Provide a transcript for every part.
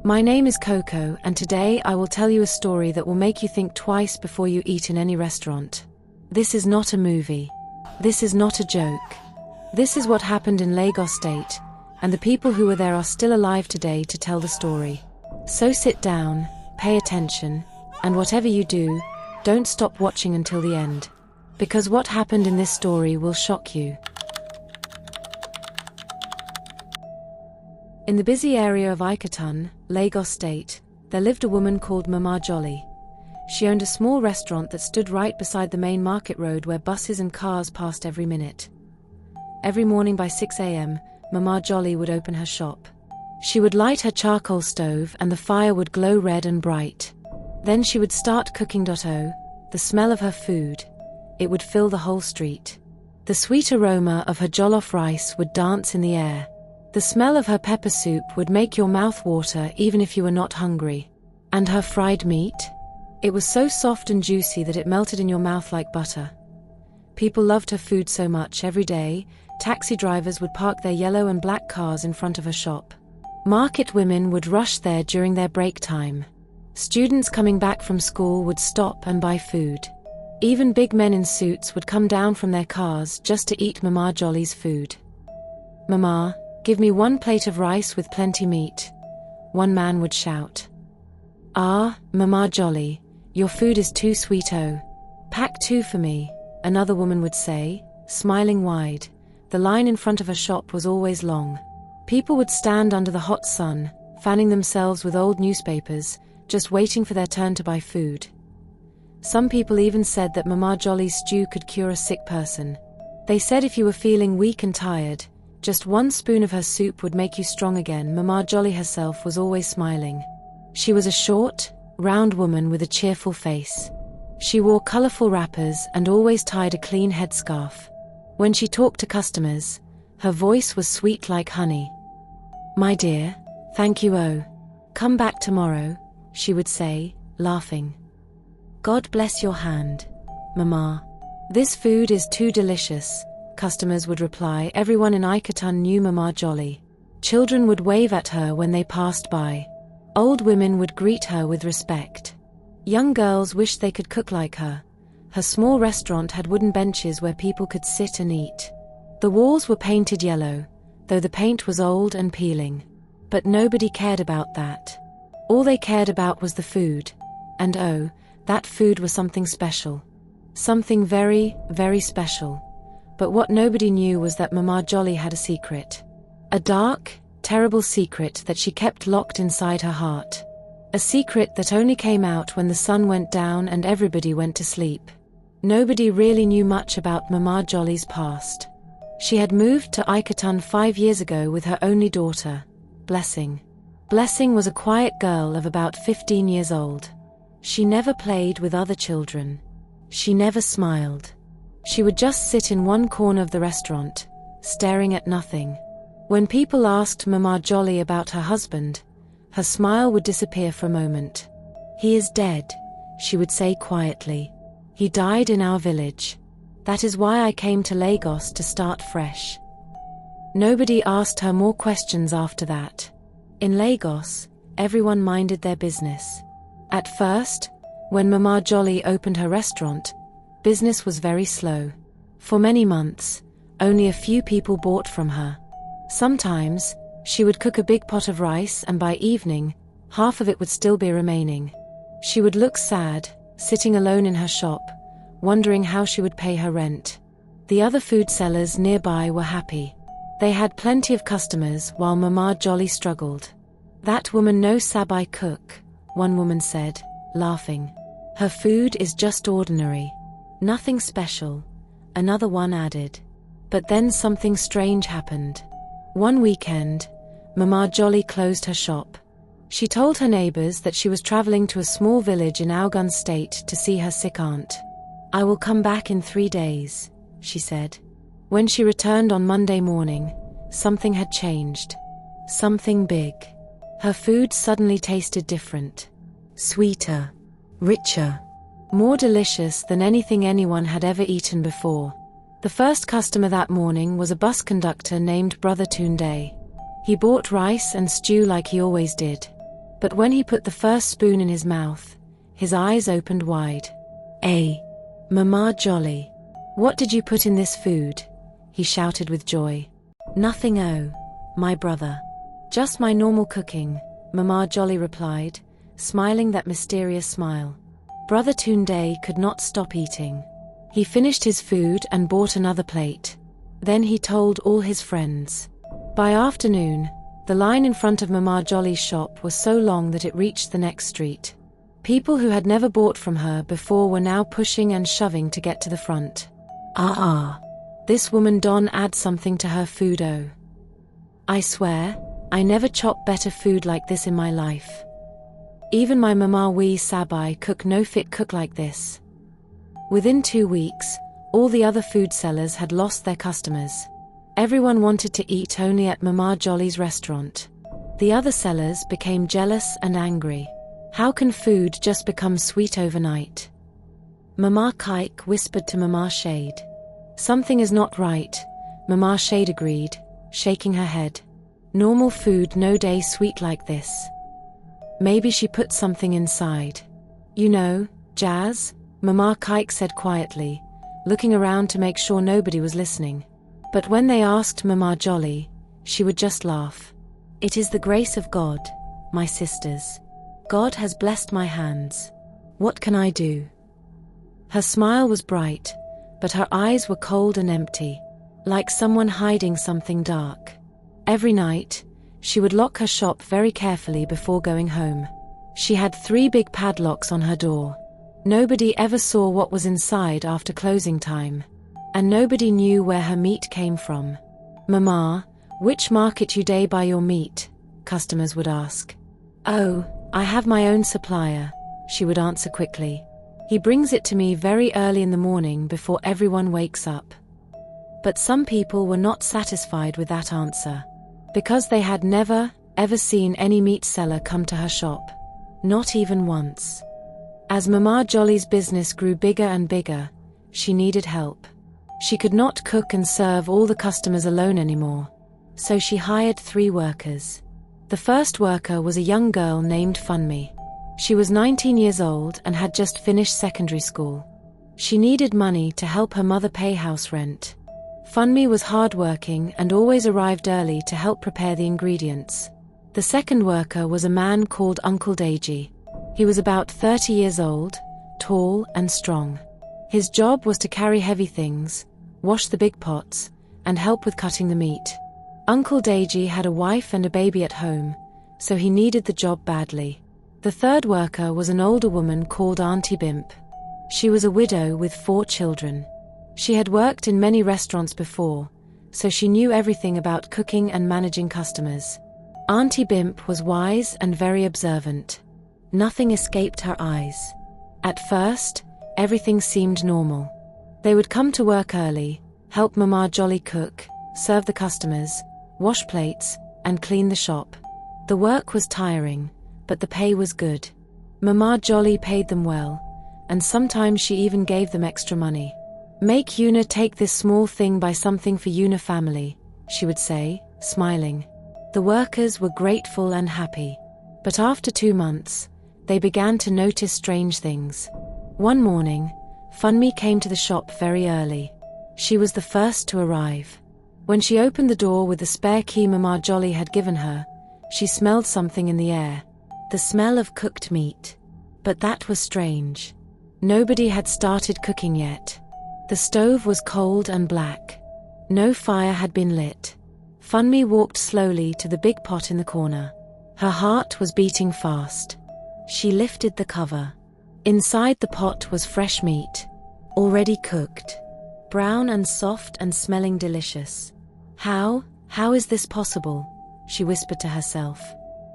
My name is Coco, and today I will tell you a story that will make you think twice before you eat in any restaurant. This is not a movie. This is not a joke. This is what happened in Lagos State, and the people who were there are still alive today to tell the story. So sit down, pay attention, and whatever you do, don't stop watching until the end. Because what happened in this story will shock you. In the busy area of Ikoton, Lagos State, there lived a woman called Mama Jolly. She owned a small restaurant that stood right beside the main market road where buses and cars passed every minute. Every morning by 6 a.m., Mama Jolly would open her shop. She would light her charcoal stove and the fire would glow red and bright. Then she would start cooking. The smell of her food, it would fill the whole street. The sweet aroma of her jollof rice would dance in the air. The smell of her pepper soup would make your mouth water even if you were not hungry. And her fried meat? It was so soft and juicy that it melted in your mouth like butter. People loved her food so much. Every day, taxi drivers would park their yellow and black cars in front of her shop. Market women would rush there during their break time. Students coming back from school would stop and buy food. Even big men in suits would come down from their cars just to eat Mama Jolly's food. "Mama, give me 1 plate of rice with plenty meat," one man would shout. "Ah, Mama Jolly, your food is too sweet. Oh, pack 2 for me," another woman would say, smiling wide. The line in front of her shop was always long. People would stand under the hot sun, fanning themselves with old newspapers, just waiting for their turn to buy food. Some people even said that Mama Jolly's stew could cure a sick person. They said if you were feeling weak and tired, just 1 spoon of her soup would make you strong again. Mama Jolly herself was always smiling. She was a short, round woman with a cheerful face. She wore colorful wrappers and always tied a clean headscarf. When she talked to customers, her voice was sweet like honey. "My dear, thank you. Oh, come back tomorrow," she would say, laughing. "God bless your hand, Mama. This food is too delicious," customers would reply. Everyone in Ikoton knew Mama Jolly. Children would wave at her when they passed by. Old women would greet her with respect. Young girls wished they could cook like her. Her small restaurant had wooden benches where people could sit and eat. The walls were painted yellow, though the paint was old and peeling. But nobody cared about that. All they cared about was the food. And oh, that food was something special. Something very, very special. But what nobody knew was that Mama Jolly had a secret. A dark, terrible secret that she kept locked inside her heart. A secret that only came out when the sun went down and everybody went to sleep. Nobody really knew much about Mama Jolly's past. She had moved to Ikoton 5 years ago with her only daughter, Blessing. Blessing was a quiet girl of about 15 years old. She never played with other children. She never smiled. She would just sit in one corner of the restaurant, staring at nothing. When people asked Mama Jolly about her husband, her smile would disappear for a moment. "He is dead," she would say quietly. "He died in our village. That is why I came to Lagos to start fresh." Nobody asked her more questions after that. In Lagos, everyone minded their business. At first, when Mama Jolly opened her restaurant, business was very slow. For many months, only a few people bought from her. Sometimes, she would cook a big pot of rice and by evening, half of it would still be remaining. She would look sad, sitting alone in her shop, wondering how she would pay her rent. The other food sellers nearby were happy. They had plenty of customers while Mama Jolly struggled. "That woman no sabi cook," one woman said, laughing. "Her food is just ordinary. Nothing special," another one added. But then something strange happened. One weekend, Mama Jolly closed her shop. She told her neighbors that she was traveling to a small village in Ogun State to see her sick aunt. "I will come back in 3 days," she said. When she returned on Monday morning, something had changed. Something big. Her food suddenly tasted different. Sweeter. Richer. More delicious than anything anyone had ever eaten before. The first customer that morning was a bus conductor named Brother Tunde. He bought rice and stew like he always did. But when he put the first spoon in his mouth, his eyes opened wide. Mama Jolly, what did you put in this food? He shouted with joy. Nothing, oh, my brother. Just my normal cooking, Mama Jolly replied, smiling that mysterious smile. Brother Tunde could not stop eating. He finished his food and bought another plate. Then he told all his friends. By afternoon, the line in front of Mama Jolly's shop was so long that it reached the next street. People who had never bought from her before were now pushing and shoving to get to the front. This woman don't add something to her food, oh. I swear, I never chopped better food like this in my life. Even my Mama Wee Sabai cook no fit cook like this. Within 2 weeks, all the other food sellers had lost their customers. Everyone wanted to eat only at Mama Jolly's restaurant. The other sellers became jealous and angry. How can food just become sweet overnight? Mama Kike whispered to Mama Shade. Something is not right, Mama Shade agreed, shaking her head. Normal food no day sweet like this. Maybe she put something inside. You know, Jazz, Mama Kike said quietly, looking around to make sure nobody was listening. But when they asked Mama Jolly, she would just laugh. It is the grace of God, my sisters. God has blessed my hands. What can I do? Her smile was bright, but her eyes were cold and empty, like someone hiding something dark. Every night, she would lock her shop very carefully before going home. She had 3 big padlocks on her door. Nobody ever saw what was inside after closing time. And nobody knew where her meat came from. Mama, which market you day buy your meat? Customers would ask. Oh, I have my own supplier, she would answer quickly. He brings it to me very early in the morning before everyone wakes up. But some people were not satisfied with that answer, because they had never, ever seen any meat seller come to her shop. Not even once. As Mama Jolly's business grew bigger and bigger, she needed help. She could not cook and serve all the customers alone anymore, so she hired 3 workers. The first worker was a young girl named Funmi. She was 19 years old and had just finished secondary school. She needed money to help her mother pay house rent. Funmi was hardworking and always arrived early to help prepare the ingredients. The second worker was a man called Uncle Deji. He was about 30 years old, tall and strong. His job was to carry heavy things, wash the big pots, and help with cutting the meat. Uncle Deji had a wife and a baby at home, so he needed the job badly. The third worker was an older woman called Auntie Bimp. She was a widow with 4 children. She had worked in many restaurants before, so she knew everything about cooking and managing customers. Auntie Bimp was wise and very observant. Nothing escaped her eyes. At first, everything seemed normal. They would come to work early, help Mama Jolly cook, serve the customers, wash plates, and clean the shop. The work was tiring, but the pay was good. Mama Jolly paid them well, and sometimes she even gave them extra money. Make Una take this small thing, buy something for Una family, she would say, smiling. The workers were grateful and happy. But after 2 months, they began to notice strange things. One morning, Funmi came to the shop very early. She was the first to arrive. When she opened the door with the spare key Mama Jolly had given her, she smelled something in the air. The smell of cooked meat. But that was strange. Nobody had started cooking yet. The stove was cold and black. No fire had been lit. Funmi walked slowly to the big pot in the corner. Her heart was beating fast. She lifted the cover. Inside the pot was fresh meat, already cooked, brown and soft and smelling delicious. How is this possible? She whispered to herself.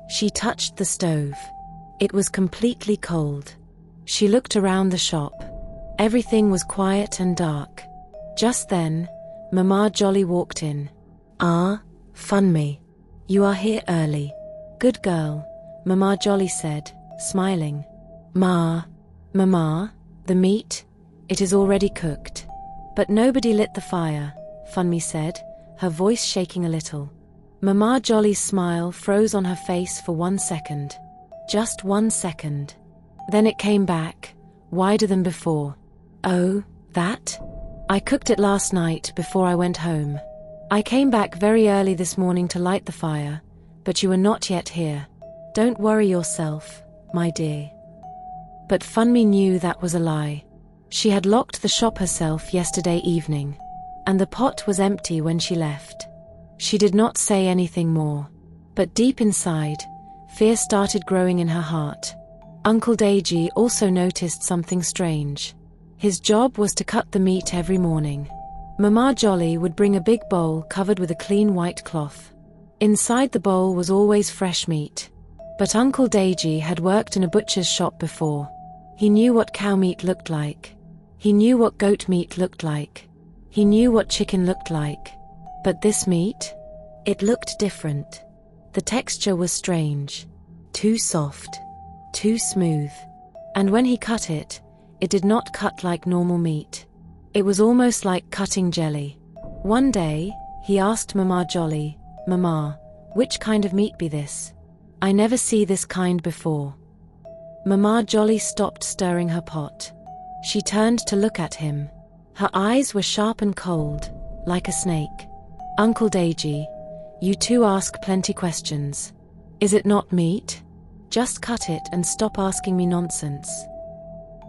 She touched the stove. It was completely cold. She looked around the shop. Everything was quiet and dark. Just then, Mama Jolly walked in. Ah, Funmi. You are here early. Good girl, Mama Jolly said, smiling. Mama, the meat, it is already cooked. But nobody lit the fire, Funmi said, her voice shaking a little. Mama Jolly's smile froze on her face for 1 second. Just 1 second. Then it came back, wider than before. Oh, that? I cooked it last night before I went home. I came back very early this morning to light the fire, but you were not yet here. Don't worry yourself, my dear. But Funmi knew that was a lie. She had locked the shop herself yesterday evening, and the pot was empty when she left. She did not say anything more, but deep inside, fear started growing in her heart. Uncle Deji also noticed something strange. His job was to cut the meat every morning. Mama Jolly would bring a big bowl covered with a clean white cloth. Inside the bowl was always fresh meat. But Uncle Deji had worked in a butcher's shop before. He knew what cow meat looked like. He knew what goat meat looked like. He knew what chicken looked like. But this meat? It looked different. The texture was strange. Too soft. Too smooth. And when he cut it, it did not cut like normal meat. It was almost like cutting jelly. One day, he asked Mama Jolly, "Mama, which kind of meat be this? I never see this kind before." Mama Jolly stopped stirring her pot. She turned to look at him. Her eyes were sharp and cold, like a snake. "Uncle Deji, you too ask plenty questions. Is it not meat? Just cut it and stop asking me nonsense."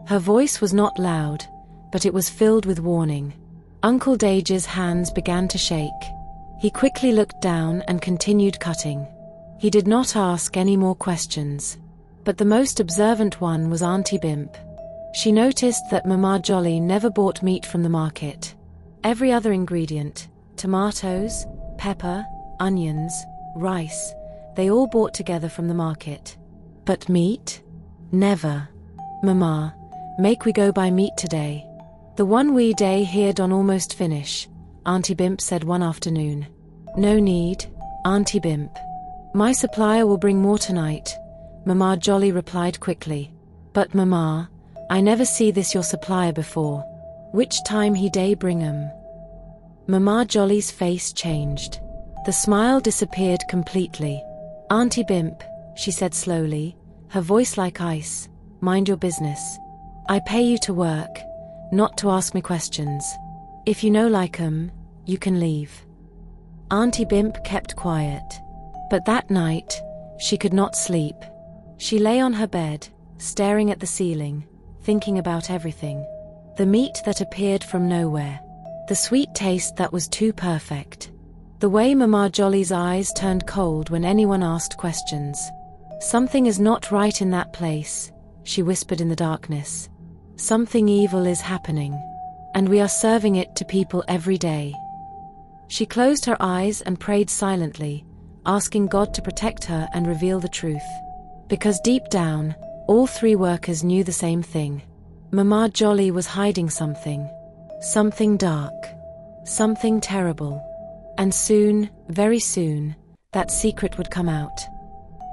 Her voice was not loud, but it was filled with warning. Uncle Deji's hands began to shake. He quickly looked down and continued cutting. He did not ask any more questions. But the most observant one was Auntie Bimp. She noticed that Mama Jolly never bought meat from the market. Every other ingredient, tomatoes, pepper, onions, rice, they all bought together from the market. But meat? Never. "Mama, make we go buy meat today. The one we day here don almost finish," Auntie Bimp said one afternoon. "No need, Auntie Bimp. My supplier will bring more tonight," Mama Jolly replied quickly. "But Mama, I never see this your supplier before. Which time he day bring 'em?" Mama Jolly's face changed. The smile disappeared completely. "Auntie Bimp," she said slowly, her voice like ice, "mind your business. I pay you to work, not to ask me questions. If you no like 'em, you can leave." Auntie Bimp kept quiet. But that night, she could not sleep. She lay on her bed, staring at the ceiling, thinking about everything. The meat that appeared from nowhere. The sweet taste that was too perfect. The way Mama Jolly's eyes turned cold when anyone asked questions. "Something is not right in that place," she whispered in the darkness. "Something evil is happening. And we are serving it to people every day." She closed her eyes and prayed silently, asking God to protect her and reveal the truth. Because deep down, all three workers knew the same thing. Mama Jolly was hiding something. Something dark. Something terrible. And soon, very soon, that secret would come out.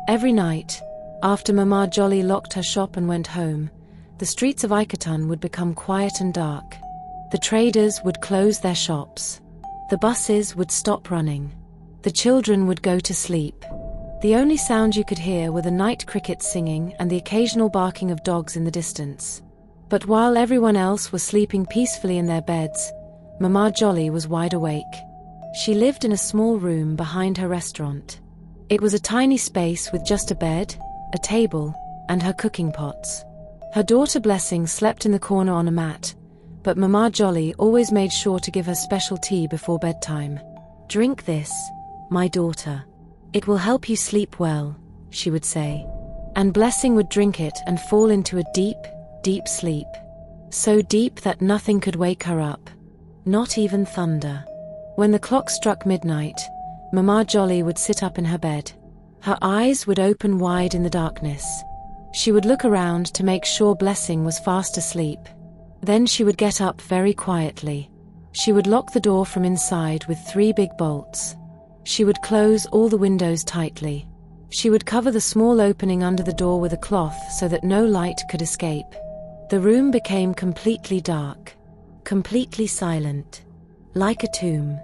Every night, after Mama Jolly locked her shop and went home, the streets of Iketon would become quiet and dark. The traders would close their shops. The buses would stop running. The children would go to sleep. The only sound you could hear were the night crickets singing and the occasional barking of dogs in the distance. But while everyone else was sleeping peacefully in their beds, Mama Jolly was wide awake. She lived in a small room behind her restaurant. It was a tiny space with just a bed, a table, and her cooking pots. Her daughter Blessing slept in the corner on a mat, but Mama Jolly always made sure to give her special tea before bedtime. "Drink this, my daughter. It will help you sleep well," she would say. And Blessing would drink it and fall into a deep, deep sleep. So deep that nothing could wake her up. Not even thunder. When the clock struck midnight, Mama Jolly would sit up in her bed. Her eyes would open wide in the darkness. She would look around to make sure Blessing was fast asleep. Then she would get up very quietly. She would lock the door from inside with 3 big bolts. She would close all the windows tightly. She would cover the small opening under the door with a cloth so that no light could escape. The room became completely dark. Completely silent. Like a tomb.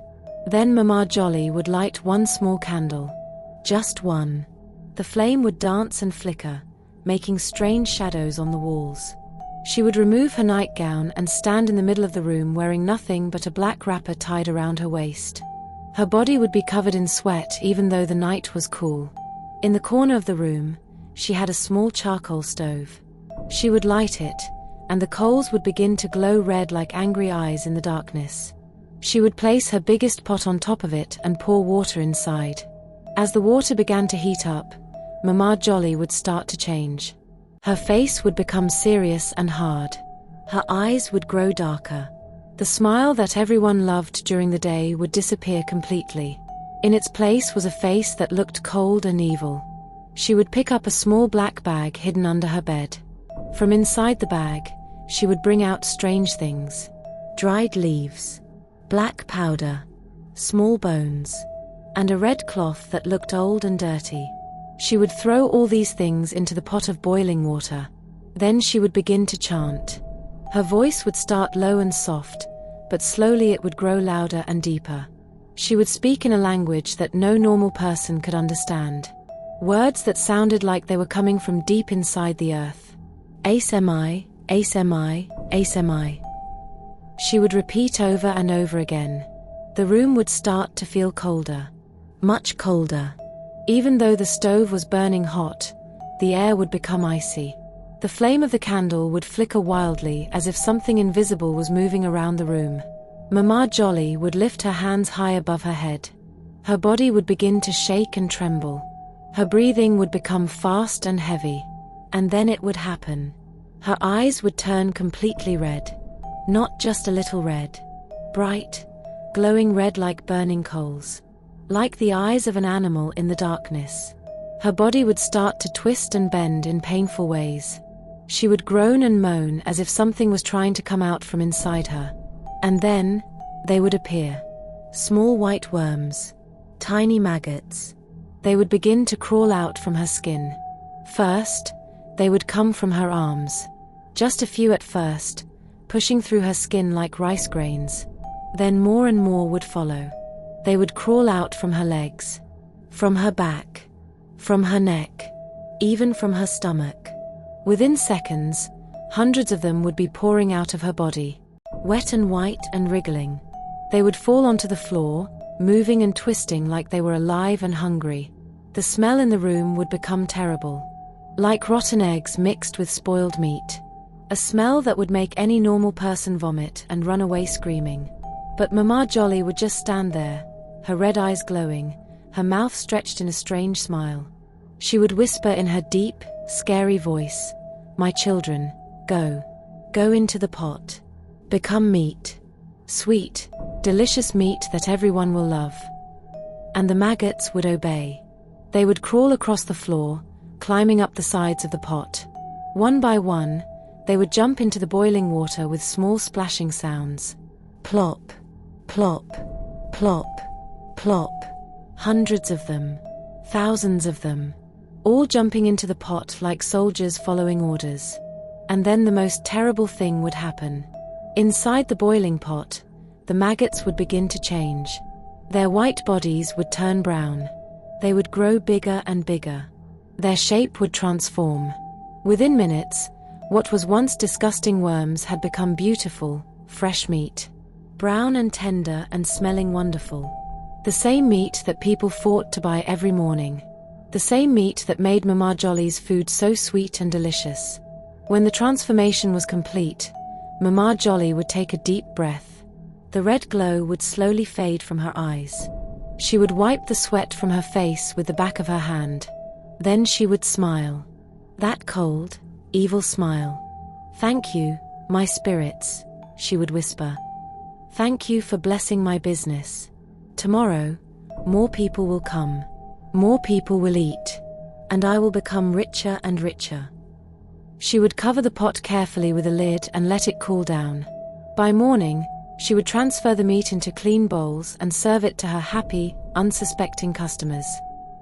Then Mama Jolly would light one small candle. Just one. The flame would dance and flicker, making strange shadows on the walls. She would remove her nightgown and stand in the middle of the room wearing nothing but a black wrapper tied around her waist. Her body would be covered in sweat even though the night was cool. In the corner of the room, she had a small charcoal stove. She would light it, and the coals would begin to glow red like angry eyes in the darkness. She would place her biggest pot on top of it and pour water inside. As the water began to heat up, Mama Jolly would start to change. Her face would become serious and hard. Her eyes would grow darker. The smile that everyone loved during the day would disappear completely. In its place was a face that looked cold and evil. She would pick up a small black bag hidden under her bed. From inside the bag, she would bring out strange things. Dried leaves, black powder, small bones, and a red cloth that looked old and dirty. She would throw all these things into the pot of boiling water. Then she would begin to chant. Her voice would start low and soft, but slowly it would grow louder and deeper. She would speak in a language that no normal person could understand. Words that sounded like they were coming from deep inside the earth. Ace-mi, Ace-mi, Ace-mi. She would repeat over and over again. The room would start to feel colder. Much colder. Even though the stove was burning hot, the air would become icy. The flame of the candle would flicker wildly as if something invisible was moving around the room. Mama Jolly would lift her hands high above her head. Her body would begin to shake and tremble. Her breathing would become fast and heavy. And then it would happen. Her eyes would turn completely red. Not just a little red. Bright, glowing red like burning coals. Like the eyes of an animal in the darkness. Her body would start to twist and bend in painful ways. She would groan and moan as if something was trying to come out from inside her. And then, they would appear. Small white worms. Tiny maggots. They would begin to crawl out from her skin. First, they would come from her arms. Just a few at first, pushing through her skin like rice grains. Then more and more would follow. They would crawl out from her legs, from her back, from her neck, even from her stomach. Within seconds, hundreds of them would be pouring out of her body, wet and white and wriggling. They would fall onto the floor, moving and twisting like they were alive and hungry. The smell in the room would become terrible, like rotten eggs mixed with spoiled meat. A smell that would make any normal person vomit and run away screaming. But Mama Jolly would just stand there, her red eyes glowing, her mouth stretched in a strange smile. She would whisper in her deep, scary voice, "My children, go. Go into the pot. Become meat. Sweet, delicious meat that everyone will love." And the maggots would obey. They would crawl across the floor, climbing up the sides of the pot. One by one, they would jump into the boiling water with small splashing sounds. Plop, plop, plop, plop. Hundreds of them, thousands of them, all jumping into the pot like soldiers following orders. And then the most terrible thing would happen. Inside the boiling pot, the maggots would begin to change. Their white bodies would turn brown. They would grow bigger and bigger. Their shape would transform. Within minutes, what was once disgusting worms had become beautiful, fresh meat. Brown and tender and smelling wonderful. The same meat that people fought to buy every morning. The same meat that made Mama Jolly's food so sweet and delicious. When the transformation was complete, Mama Jolly would take a deep breath. The red glow would slowly fade from her eyes. She would wipe the sweat from her face with the back of her hand. Then she would smile. That cold, evil smile. "Thank you, my spirits," she would whisper. "Thank you for blessing my business. Tomorrow, more people will come. More people will eat. And I will become richer and richer." She would cover the pot carefully with a lid and let it cool down. By morning, she would transfer the meat into clean bowls and serve it to her happy, unsuspecting customers.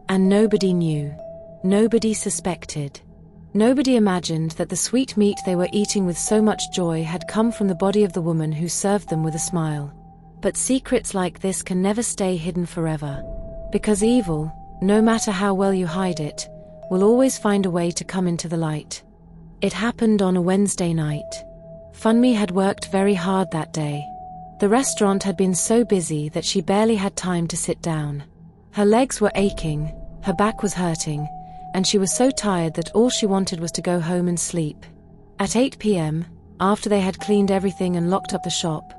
And nobody knew. Nobody suspected. Nobody imagined that the sweet meat they were eating with so much joy had come from the body of the woman who served them with a smile. But secrets like this can never stay hidden forever. Because evil, no matter how well you hide it, will always find a way to come into the light. It happened on a Wednesday night. Funmi had worked very hard that day. The restaurant had been so busy that she barely had time to sit down. Her legs were aching, her back was hurting, and she was so tired that all she wanted was to go home and sleep. At 8 p.m., after they had cleaned everything and locked up the shop,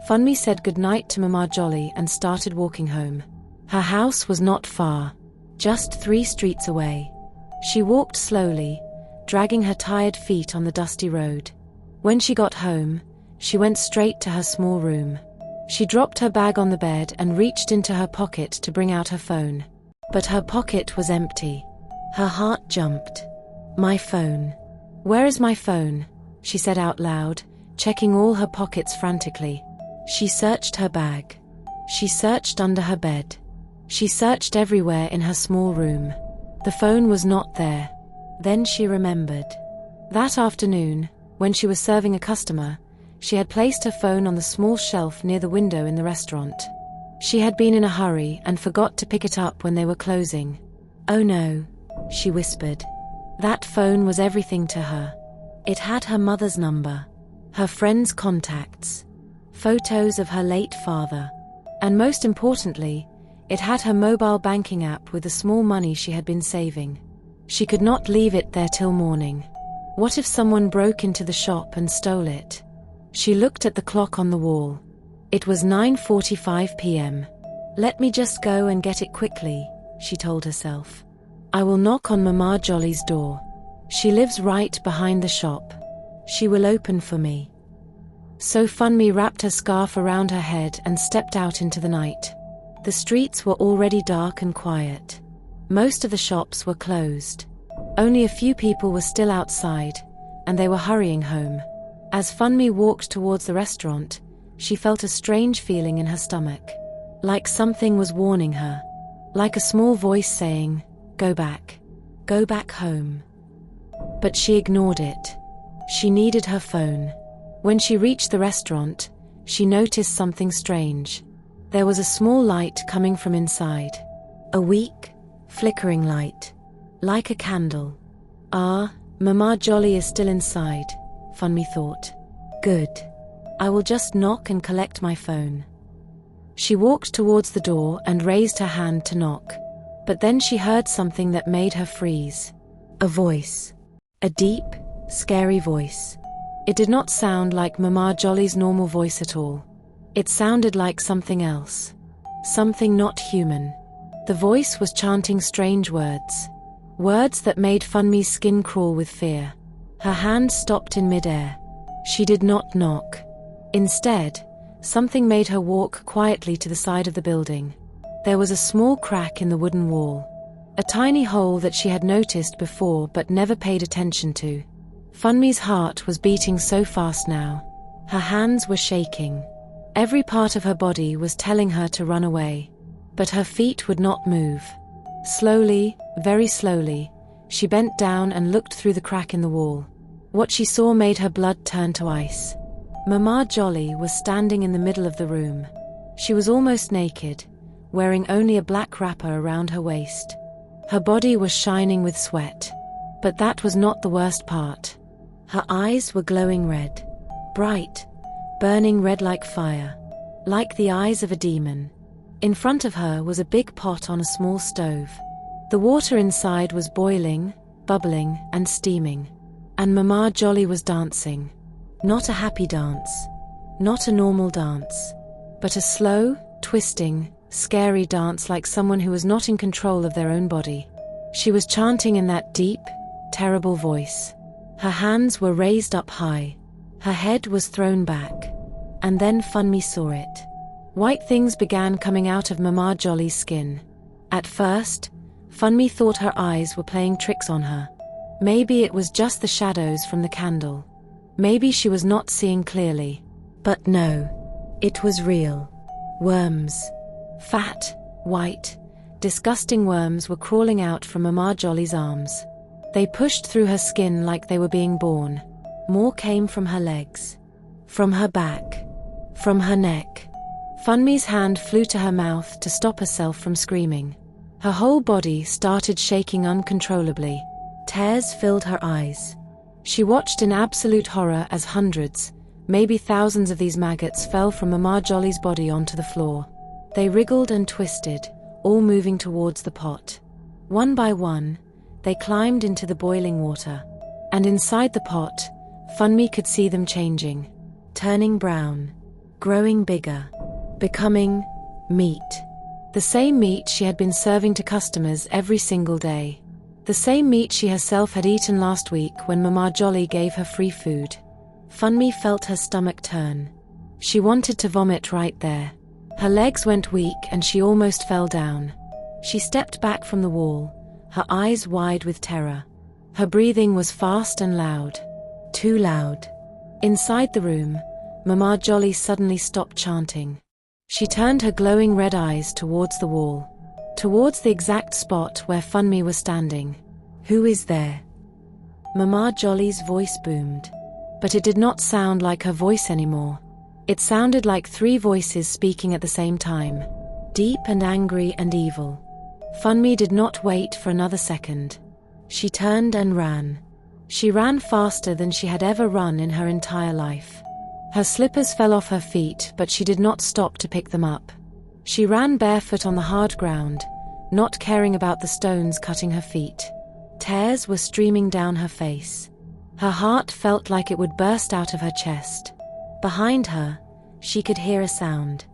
Funmi said goodnight to Mama Jolly and started walking home. Her house was not far, just 3 streets away. She walked slowly, dragging her tired feet on the dusty road. When she got home, she went straight to her small room. She dropped her bag on the bed and reached into her pocket to bring out her phone. But her pocket was empty. Her heart jumped. My phone. Where is my phone? She said out loud, checking all her pockets frantically. She searched her bag. She searched under her bed. She searched everywhere in her small room. The phone was not there. Then she remembered. That afternoon, when she was serving a customer, she had placed her phone on the small shelf near the window in the restaurant. She had been in a hurry and forgot to pick it up when they were closing. Oh no, she whispered. That phone was everything to her. It had her mother's number, her friends' contacts, photos of her late father, and most importantly, it had her mobile banking app with the small money she had been saving. She could not leave it there till morning. What if someone broke into the shop and stole it? She looked at the clock on the wall. It was 9:45 p.m. Let me just go and get it quickly, she told herself. I will knock on Mama Jolly's door. She lives right behind the shop. She will open for me. So Funmi wrapped her scarf around her head and stepped out into the night. The streets were already dark and quiet. Most of the shops were closed. Only a few people were still outside, and they were hurrying home. As Funmi walked towards the restaurant, she felt a strange feeling in her stomach. Like something was warning her. Like a small voice saying, "Go back. Go back home." But she ignored it. She needed her phone. When she reached the restaurant, she noticed something strange. There was a small light coming from inside. A weak, flickering light. Like a candle. Ah, Mama Jolly is still inside, Funmi thought. Good. I will just knock and collect my phone. She walked towards the door and raised her hand to knock. But then she heard something that made her freeze. A voice. A deep, scary voice. It did not sound like Mama Jolly's normal voice at all. It sounded like something else. Something not human. The voice was chanting strange words. Words that made Funmi's skin crawl with fear. Her hand stopped in midair. She did not knock. Instead, something made her walk quietly to the side of the building. There was a small crack in the wooden wall. A tiny hole that she had noticed before but never paid attention to. Funmi's heart was beating so fast now. Her hands were shaking. Every part of her body was telling her to run away. But her feet would not move. Slowly, very slowly, she bent down and looked through the crack in the wall. What she saw made her blood turn to ice. Mama Jolly was standing in the middle of the room. She was almost naked, wearing only a black wrapper around her waist. Her body was shining with sweat. But that was not the worst part. Her eyes were glowing red. Bright, burning red like fire. Like the eyes of a demon. In front of her was a big pot on a small stove. The water inside was boiling, bubbling, and steaming. And Mama Jolly was dancing. Not a happy dance. Not a normal dance. But a slow, twisting, scary dance like someone who was not in control of their own body. She was chanting in that deep, terrible voice. Her hands were raised up high. Her head was thrown back. And then Funmi saw it. White things began coming out of Mama Jolly's skin. At first, Funmi thought her eyes were playing tricks on her. Maybe it was just the shadows from the candle. Maybe she was not seeing clearly. But no, it was real. Worms. Fat, white, disgusting worms were crawling out from Mama Jolly's arms. They pushed through her skin like they were being born. More came from her legs. From her back. From her neck. Funmi's hand flew to her mouth to stop herself from screaming. Her whole body started shaking uncontrollably. Tears filled her eyes. She watched in absolute horror as hundreds, maybe thousands of these maggots fell from Mama Jolly's body onto the floor. They wriggled and twisted, all moving towards the pot. One by one, they climbed into the boiling water. And inside the pot, Funmi could see them changing, turning brown, growing bigger, becoming meat. The same meat she had been serving to customers every single day. The same meat she herself had eaten last week when Mama Jolly gave her free food. Funmi felt her stomach turn. She wanted to vomit right there. Her legs went weak and she almost fell down. She stepped back from the wall, her eyes wide with terror. Her breathing was fast and loud. Too loud. Inside the room, Mama Jolly suddenly stopped chanting. She turned her glowing red eyes towards the wall, towards the exact spot where Funmi was standing. "Who is there?" Mama Jolly's voice boomed. But it did not sound like her voice anymore. It sounded like three voices speaking at the same time, deep and angry and evil. Funmi did not wait for another second. She turned and ran. She ran faster than she had ever run in her entire life. Her slippers fell off her feet, but she did not stop to pick them up. She ran barefoot on the hard ground, not caring about the stones cutting her feet. Tears were streaming down her face. Her heart felt like it would burst out of her chest. Behind her, she could hear a sound.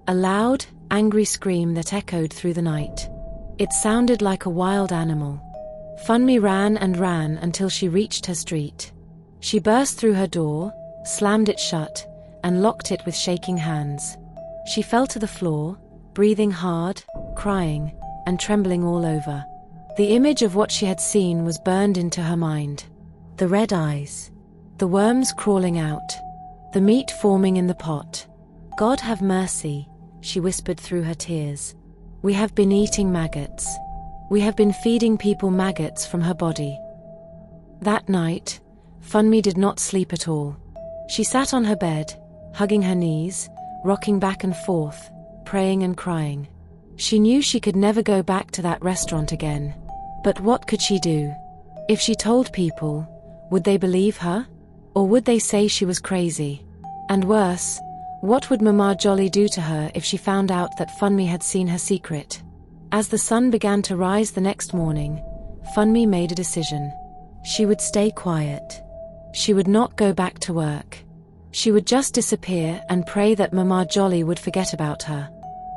A loud, angry scream that echoed through the night. It sounded like a wild animal. Funmi ran and ran until she reached her street. She burst through her door, slammed it shut, and locked it with shaking hands. She fell to the floor, breathing hard, crying, and trembling all over. The image of what she had seen was burned into her mind. The red eyes, the worms crawling out, the meat forming in the pot. "God have mercy," she whispered through her tears. "We have been eating maggots. We have been feeding people maggots from her body." That night, Funmi did not sleep at all. She sat on her bed, hugging her knees, rocking back and forth, praying and crying. She knew she could never go back to that restaurant again. But what could she do? If she told people, would they believe her? Or would they say she was crazy? And worse, what would Mama Jolly do to her if she found out that Funmi had seen her secret? As the sun began to rise the next morning, Funmi made a decision. She would stay quiet. She would not go back to work. She would just disappear and pray that Mama Jolly would forget about her.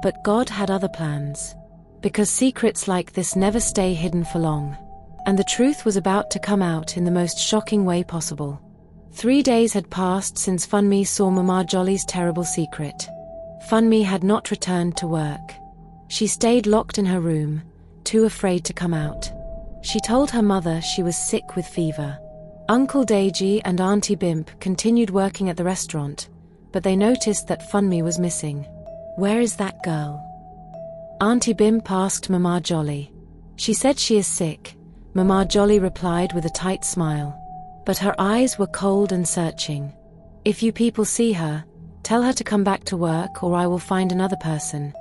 But God had other plans. Because secrets like this never stay hidden for long. And the truth was about to come out in the most shocking way possible. 3 days had passed since Funmi saw Mama Jolly's terrible secret. Funmi had not returned to work. She stayed locked in her room, too afraid to come out. She told her mother she was sick with fever. Uncle Deji and Auntie Bimp continued working at the restaurant, but they noticed that Funmi was missing. "Where is that girl?" Auntie Bimp asked Mama Jolly. "She said she is sick," Mama Jolly replied with a tight smile. But her eyes were cold and searching. "If you people see her, tell her to come back to work or I will find another person."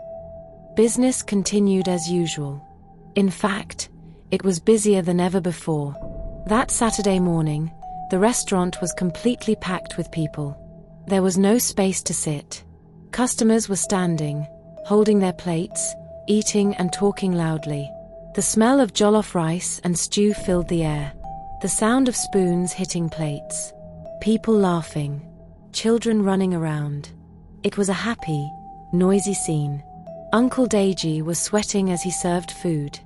Business continued as usual. In fact, it was busier than ever before. That Saturday morning, the restaurant was completely packed with people. There was no space to sit. Customers were standing, holding their plates, eating and talking loudly. The smell of jollof rice and stew filled the air. The sound of spoons hitting plates. People laughing. Children running around. It was a happy, noisy scene. Uncle Deji was sweating as he served food.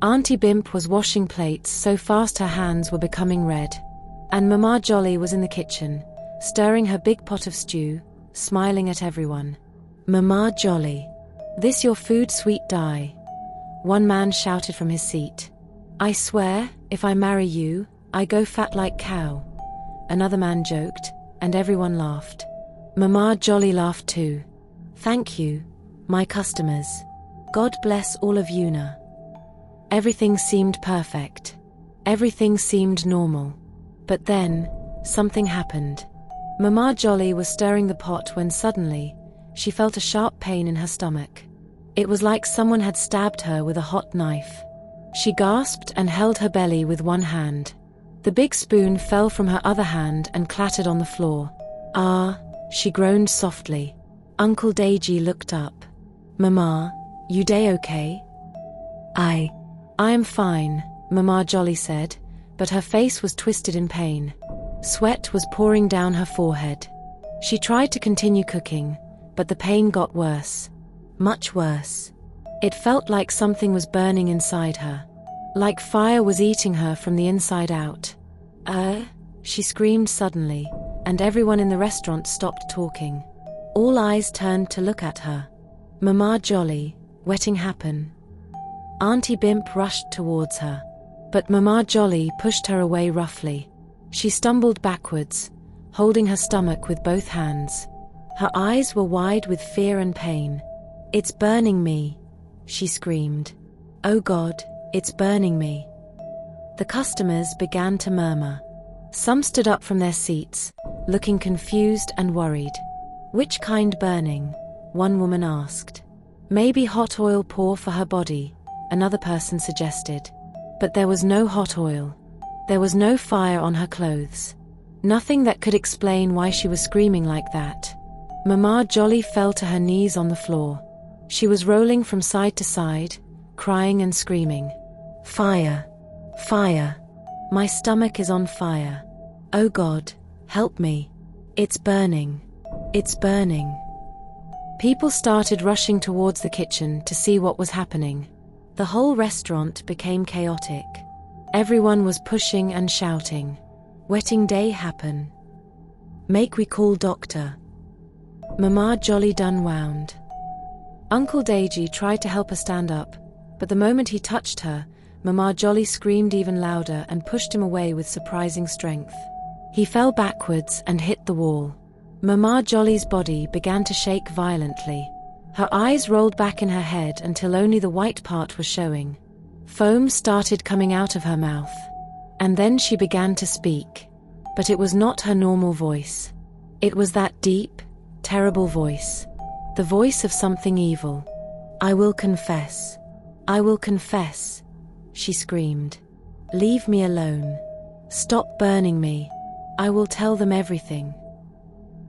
Auntie Bimp was washing plates so fast her hands were becoming red. And Mama Jolly was in the kitchen, stirring her big pot of stew, smiling at everyone. "Mama Jolly, this your food, sweet die?" One man shouted from his seat. "I swear, if I marry you, I go fat like cow." Another man joked, and everyone laughed. Mama Jolly laughed too. "Thank you, my customers. God bless all of you now." Everything seemed perfect. Everything seemed normal. But then, something happened. Mama Jolly was stirring the pot when suddenly, she felt a sharp pain in her stomach. It was like someone had stabbed her with a hot knife. She gasped and held her belly with one hand. The big spoon fell from her other hand and clattered on the floor. "Ah," she groaned softly. Uncle Deji looked up. "Mama, you day okay?" I am fine," Mama Jolly said, but her face was twisted in pain. Sweat was pouring down her forehead. She tried to continue cooking, but the pain got worse. Much worse. It felt like something was burning inside her. Like fire was eating her from the inside out. She screamed suddenly, and everyone in the restaurant stopped talking. All eyes turned to look at her. "Mama Jolly, wetting happen?" Auntie Bimp rushed towards her. But Mama Jolly pushed her away roughly. She stumbled backwards, holding her stomach with both hands. Her eyes were wide with fear and pain. "It's burning me," she screamed. "Oh God, it's burning me." The customers began to murmur. Some stood up from their seats, looking confused and worried. "Which kind burning?" one woman asked. "Maybe hot oil pour for her body," another person suggested. But there was no hot oil. There was no fire on her clothes. Nothing that could explain why she was screaming like that. Mama Jolly fell to her knees on the floor. She was rolling from side to side, crying and screaming. "Fire! Fire! My stomach is on fire. Oh God, help me. It's burning. It's burning." People started rushing towards the kitchen to see what was happening. The whole restaurant became chaotic. Everyone was pushing and shouting. "Wetting day happen. Make we call doctor." Mama Jolly done wound. Uncle Deji tried to help her stand up, but the moment he touched her, Mama Jolly screamed even louder and pushed him away with surprising strength. He fell backwards and hit the wall. Mama Jolly's body began to shake violently. Her eyes rolled back in her head until only the white part was showing. Foam started coming out of her mouth. And then she began to speak. But it was not her normal voice. It was that deep, terrible voice. The voice of something evil. "I will confess. I will confess," she screamed. "Leave me alone. Stop burning me. I will tell them everything."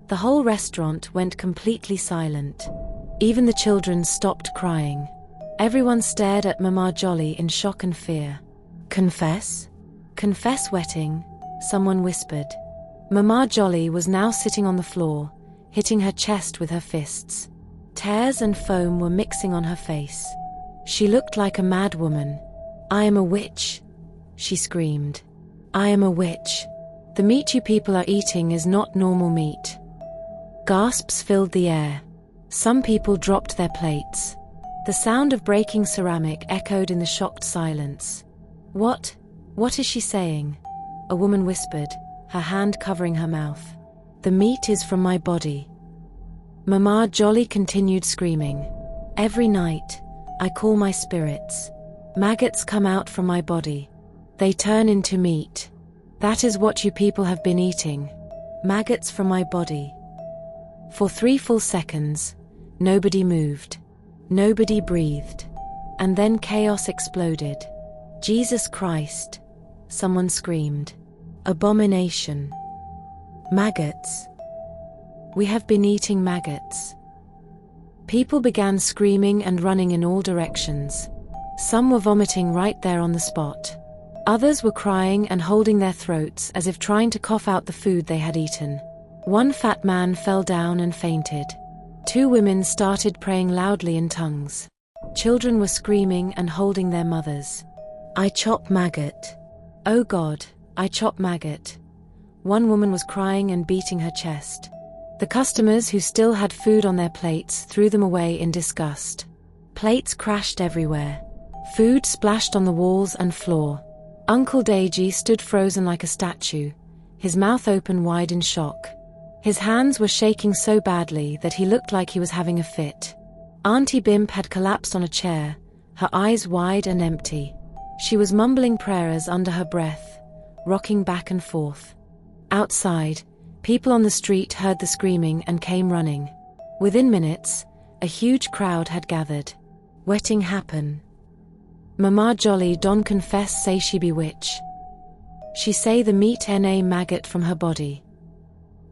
The whole restaurant went completely silent. Even the children stopped crying. Everyone stared at Mama Jolly in shock and fear. "Confess? Confess wetting," someone whispered. Mama Jolly was now sitting on the floor, hitting her chest with her fists. Tears and foam were mixing on her face. She looked like a mad woman. "I am a witch," she screamed. "I am a witch. The meat you people are eating is not normal meat." Gasps filled the air. Some people dropped their plates. The sound of breaking ceramic echoed in the shocked silence. What is she saying?" a woman whispered, her hand covering her mouth. "The meat is from my body." Mama Jolly continued screaming. "Every night, I call my spirits. Maggots come out from my body. They turn into meat. That is what you people have been eating. Maggots from my body." For 3 full seconds, nobody moved. Nobody breathed. And then chaos exploded. "Jesus Christ!" someone screamed. "Abomination. Maggots. We have been eating maggots." People began screaming and running in all directions. Some were vomiting right there on the spot. Others were crying and holding their throats as if trying to cough out the food they had eaten. One fat man fell down and fainted. 2 women started praying loudly in tongues. Children were screaming and holding their mothers. "I chop maggot. Oh God, I chop maggot." One woman was crying and beating her chest. The customers who still had food on their plates threw them away in disgust. Plates crashed everywhere. Food splashed on the walls and floor. Uncle Deji stood frozen like a statue, his mouth open wide in shock. His hands were shaking so badly that he looked like he was having a fit. Auntie Bimp had collapsed on a chair, her eyes wide and empty. She was mumbling prayers under her breath, rocking back and forth. Outside, people on the street heard the screaming and came running. Within minutes, a huge crowd had gathered. Wetting happen. Mama Jolly don't confess say she be witch. She say the meat na maggot from her body.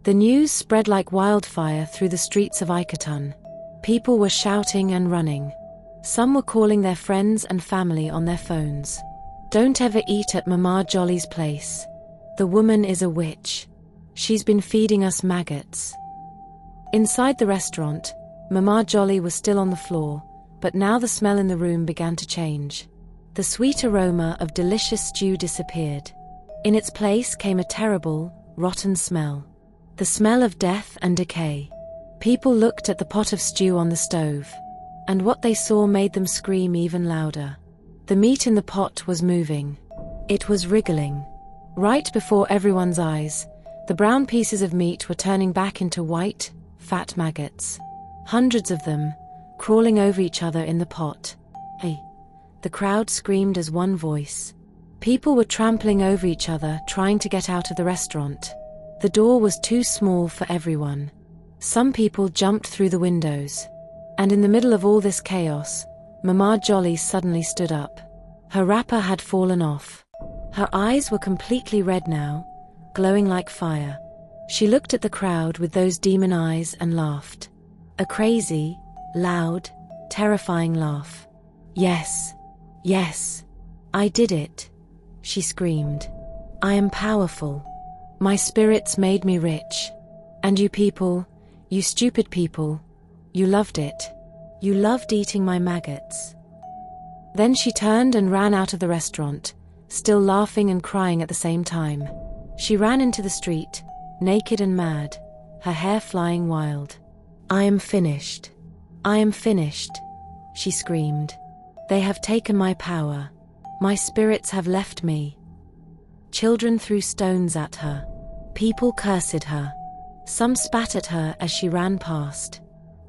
The news spread like wildfire through the streets of Icatan. People were shouting and running. Some were calling their friends and family on their phones. Don't ever eat at Mama Jolly's place. The woman is a witch. She's been feeding us maggots. Inside the restaurant, Mama Jolly was still on the floor, but now the smell in the room began to change. The sweet aroma of delicious stew disappeared. In its place came a terrible, rotten smell. The smell of death and decay. People looked at the pot of stew on the stove, and what they saw made them scream even louder. The meat in the pot was moving. It was wriggling. Right before everyone's eyes, the brown pieces of meat were turning back into white, fat maggots. Hundreds of them, crawling over each other in the pot. Hey! The crowd screamed as one voice. People were trampling over each other, trying to get out of the restaurant. The door was too small for everyone. Some people jumped through the windows. And in the middle of all this chaos, Mama Jolly suddenly stood up. Her wrapper had fallen off. Her eyes were completely red now, glowing like fire. She looked at the crowd with those demon eyes and laughed. A crazy, loud, terrifying laugh. Yes, yes, I did it, she screamed. I am powerful. My spirits made me rich. And you people, you stupid people, you loved it. You loved eating my maggots. Then she turned and ran out of the restaurant, still laughing and crying at the same time. She ran into the street, naked and mad, her hair flying wild. I am finished. I am finished, she screamed. They have taken my power. My spirits have left me. Children threw stones at her. People cursed her. Some spat at her as she ran past.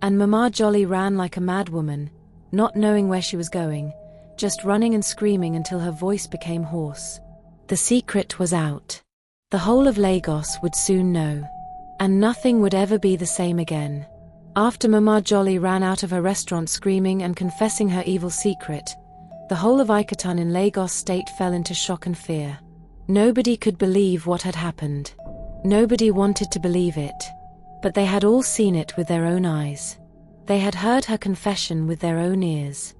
And Mama Jolly ran like a mad woman, not knowing where she was going, just running and screaming until her voice became hoarse. The secret was out. The whole of Lagos would soon know. And nothing would ever be the same again. After Mama Jolly ran out of her restaurant screaming and confessing her evil secret, the whole of Icatan in Lagos state fell into shock and fear. Nobody could believe what had happened. Nobody wanted to believe it. But they had all seen it with their own eyes. They had heard her confession with their own ears.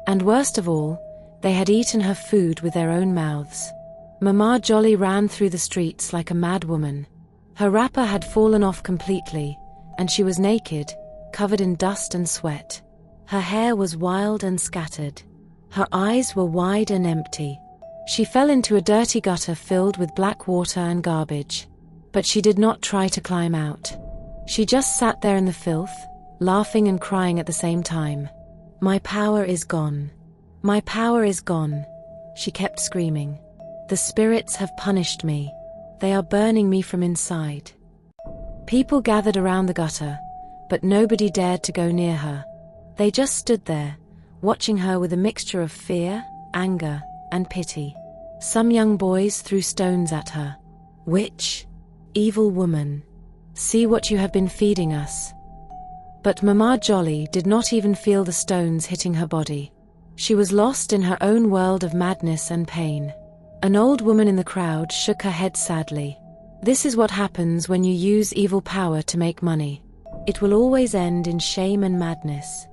And worst of all, they had eaten her food with their own mouths. Mama Jolly ran through the streets like a mad woman. Her wrapper had fallen off completely, and she was naked, covered in dust and sweat. Her hair was wild and scattered. Her eyes were wide and empty. She fell into a dirty gutter filled with black water and garbage. But she did not try to climb out. She just sat there in the filth, laughing and crying at the same time. My power is gone. My power is gone, she kept screaming. The spirits have punished me. They are burning me from inside. People gathered around the gutter, but nobody dared to go near her. They just stood there, watching her with a mixture of fear, anger, and pity. Some young boys threw stones at her. Witch! Evil woman! See what you have been feeding us. But Mama Jolly did not even feel the stones hitting her body. She was lost in her own world of madness and pain. An old woman in the crowd shook her head sadly. This is what happens when you use evil power to make money. It will always end in shame and madness.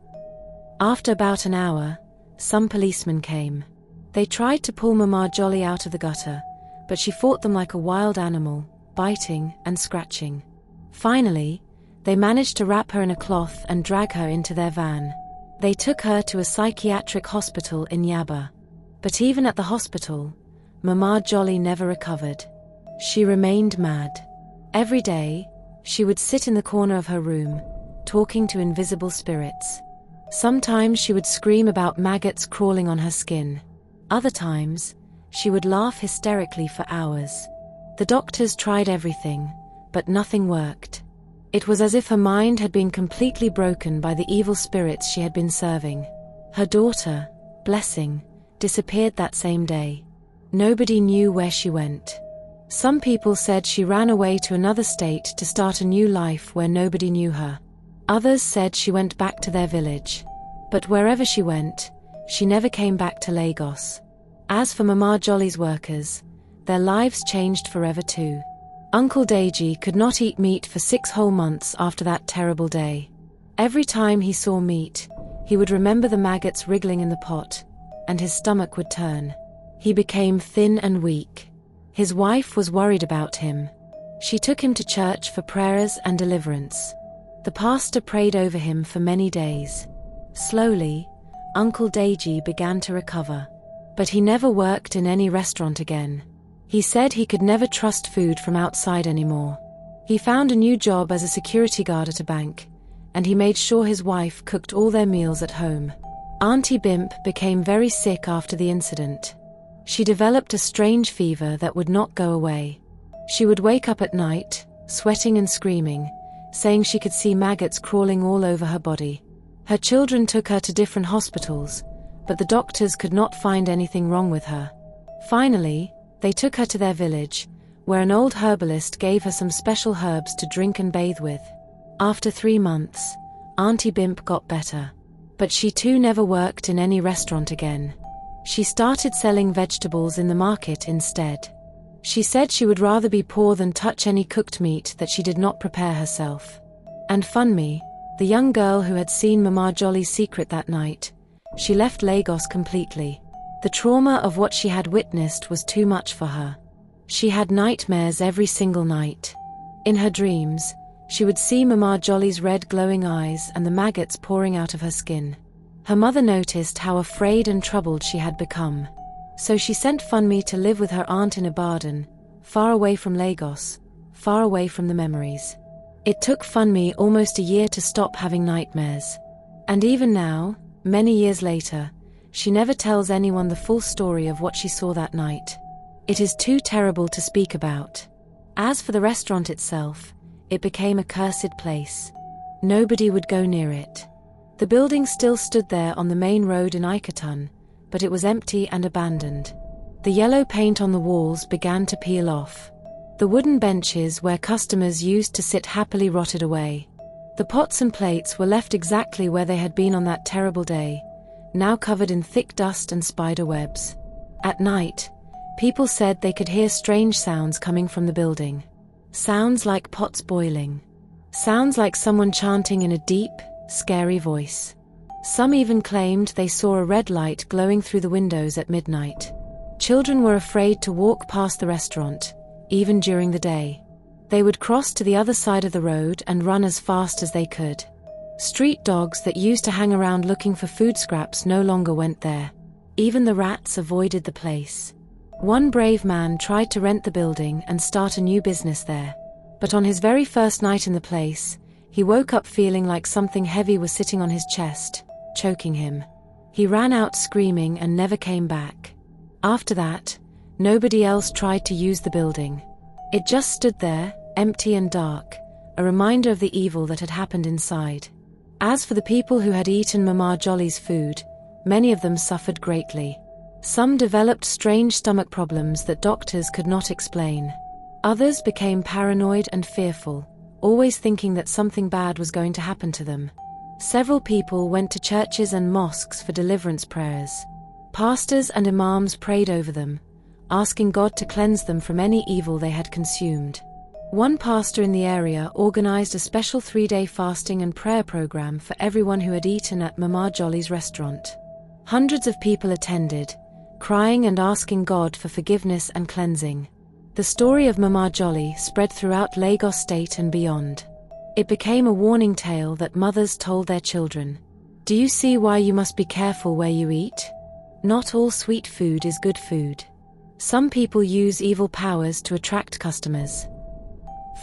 After about an hour, some policemen came. They tried to pull Mama Jolly out of the gutter, but she fought them like a wild animal, biting and scratching. Finally, they managed to wrap her in a cloth and drag her into their van. They took her to a psychiatric hospital in Yaba. But even at the hospital, Mama Jolly never recovered. She remained mad. Every day, she would sit in the corner of her room, talking to invisible spirits. Sometimes she would scream about maggots crawling on her skin. Other times, she would laugh hysterically for hours. The doctors tried everything, but nothing worked. It was as if her mind had been completely broken by the evil spirits she had been serving. Her daughter, Blessing, disappeared that same day. Nobody knew where she went. Some people said she ran away to another state to start a new life where nobody knew her. Others said she went back to their village. But wherever she went, she never came back to Lagos. As for Mama Jolly's workers, their lives changed forever too. Uncle Deji could not eat meat for 6 whole months after that terrible day. Every time he saw meat, he would remember the maggots wriggling in the pot, and his stomach would turn. He became thin and weak. His wife was worried about him. She took him to church for prayers and deliverance. The pastor prayed over him for many days. Slowly, Uncle Deji began to recover. But he never worked in any restaurant again. He said he could never trust food from outside anymore. He found a new job as a security guard at a bank, and he made sure his wife cooked all their meals at home. Auntie Bimp became very sick after the incident. She developed a strange fever that would not go away. She would wake up at night, sweating and screaming, saying she could see maggots crawling all over her body. Her children took her to different hospitals, but the doctors could not find anything wrong with her. Finally, they took her to their village, where an old herbalist gave her some special herbs to drink and bathe with. After 3 months, Auntie Bimp got better. But she too never worked in any restaurant again. She started selling vegetables in the market instead. She said she would rather be poor than touch any cooked meat that she did not prepare herself. And Funmi, the young girl who had seen Mama Jolly's secret that night, she left Lagos completely. The trauma of what she had witnessed was too much for her. She had nightmares every single night. In her dreams, she would see Mama Jolly's red glowing eyes and the maggots pouring out of her skin. Her mother noticed how afraid and troubled she had become. So she sent Funmi to live with her aunt in Ibadan, far away from Lagos, far away from the memories. It took Funmi almost a year to stop having nightmares. And even now, many years later, she never tells anyone the full story of what she saw that night. It is too terrible to speak about. As for the restaurant itself, it became a cursed place. Nobody would go near it. The building still stood there on the main road in Iketon, but it was empty and abandoned. The yellow paint on the walls began to peel off. The wooden benches where customers used to sit happily rotted away. The pots and plates were left exactly where they had been on that terrible day, now covered in thick dust and spider webs. At night, people said they could hear strange sounds coming from the building. Sounds like pots boiling. Sounds like someone chanting in a deep, scary voice. Some even claimed they saw a red light glowing through the windows at midnight. Children were afraid to walk past the restaurant, even during the day. They would cross to the other side of the road and run as fast as they could. Street dogs that used to hang around looking for food scraps no longer went there. Even the rats avoided the place. One brave man tried to rent the building and start a new business there. But on his very first night in the place, he woke up feeling like something heavy was sitting on his chest, choking him. He ran out screaming and never came back. After that, nobody else tried to use the building. It just stood there, empty and dark, a reminder of the evil that had happened inside. As for the people who had eaten Mama Jolly's food, many of them suffered greatly. Some developed strange stomach problems that doctors could not explain. Others became paranoid and fearful, always thinking that something bad was going to happen to them. Several people went to churches and mosques for deliverance prayers. Pastors and imams prayed over them, asking God to cleanse them from any evil they had consumed. One pastor in the area organized a special 3-day fasting and prayer program for everyone who had eaten at Mama Jolly's restaurant. Hundreds of people attended, crying and asking God for forgiveness and cleansing. The story of Mama Jolly spread throughout Lagos State and beyond. It became a warning tale that mothers told their children. Do you see why you must be careful where you eat? Not all sweet food is good food. Some people use evil powers to attract customers.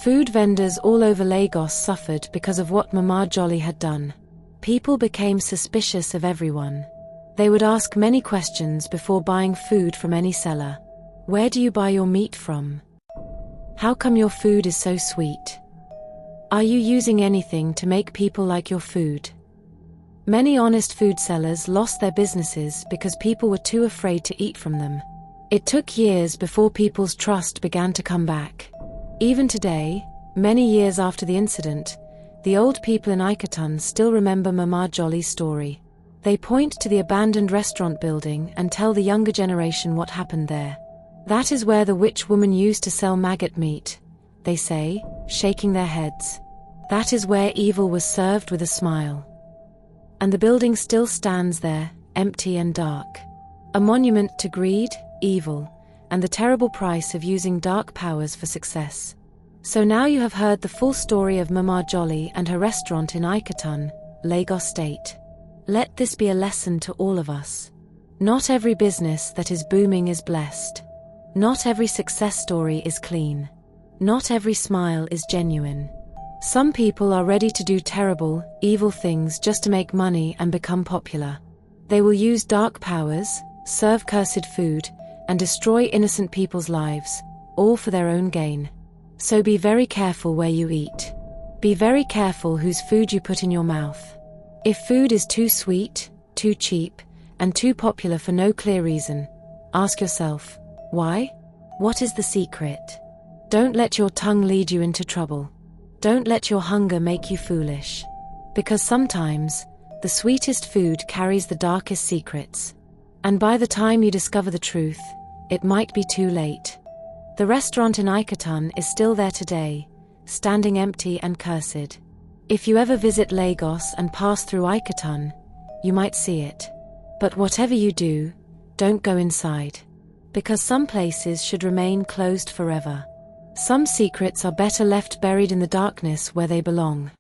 Food vendors all over Lagos suffered because of what Mama Jolly had done. People became suspicious of everyone. They would ask many questions before buying food from any seller. Where do you buy your meat from? How come your food is so sweet? Are you using anything to make people like your food? Many honest food sellers lost their businesses because people were too afraid to eat from them. It took years before people's trust began to come back. Even today, many years after the incident, the old people in Iketon still remember Mama Jolly's story. They point to the abandoned restaurant building and tell the younger generation what happened there. That is where the witch woman used to sell maggot meat, they say, shaking their heads. That is where evil was served with a smile. And the building still stands there, empty and dark. A monument to greed, evil, and the terrible price of using dark powers for success. So now you have heard the full story of Mama Jolly and her restaurant in Icatan, Lagos State. Let this be a lesson to all of us. Not every business that is booming is blessed. Not every success story is clean. Not every smile is genuine. Some people are ready to do terrible, evil things just to make money and become popular. They will use dark powers, serve cursed food, and destroy innocent people's lives, all for their own gain. So be very careful where you eat. Be very careful whose food you put in your mouth. If food is too sweet, too cheap, and too popular for no clear reason, ask yourself, why? What is the secret? Don't let your tongue lead you into trouble. Don't let your hunger make you foolish. Because sometimes, the sweetest food carries the darkest secrets. And by the time you discover the truth, it might be too late. The restaurant in Icatan is still there today, standing empty and cursed. If you ever visit Lagos and pass through Icatan, you might see it. But whatever you do, don't go inside. Because some places should remain closed forever. Some secrets are better left buried in the darkness where they belong.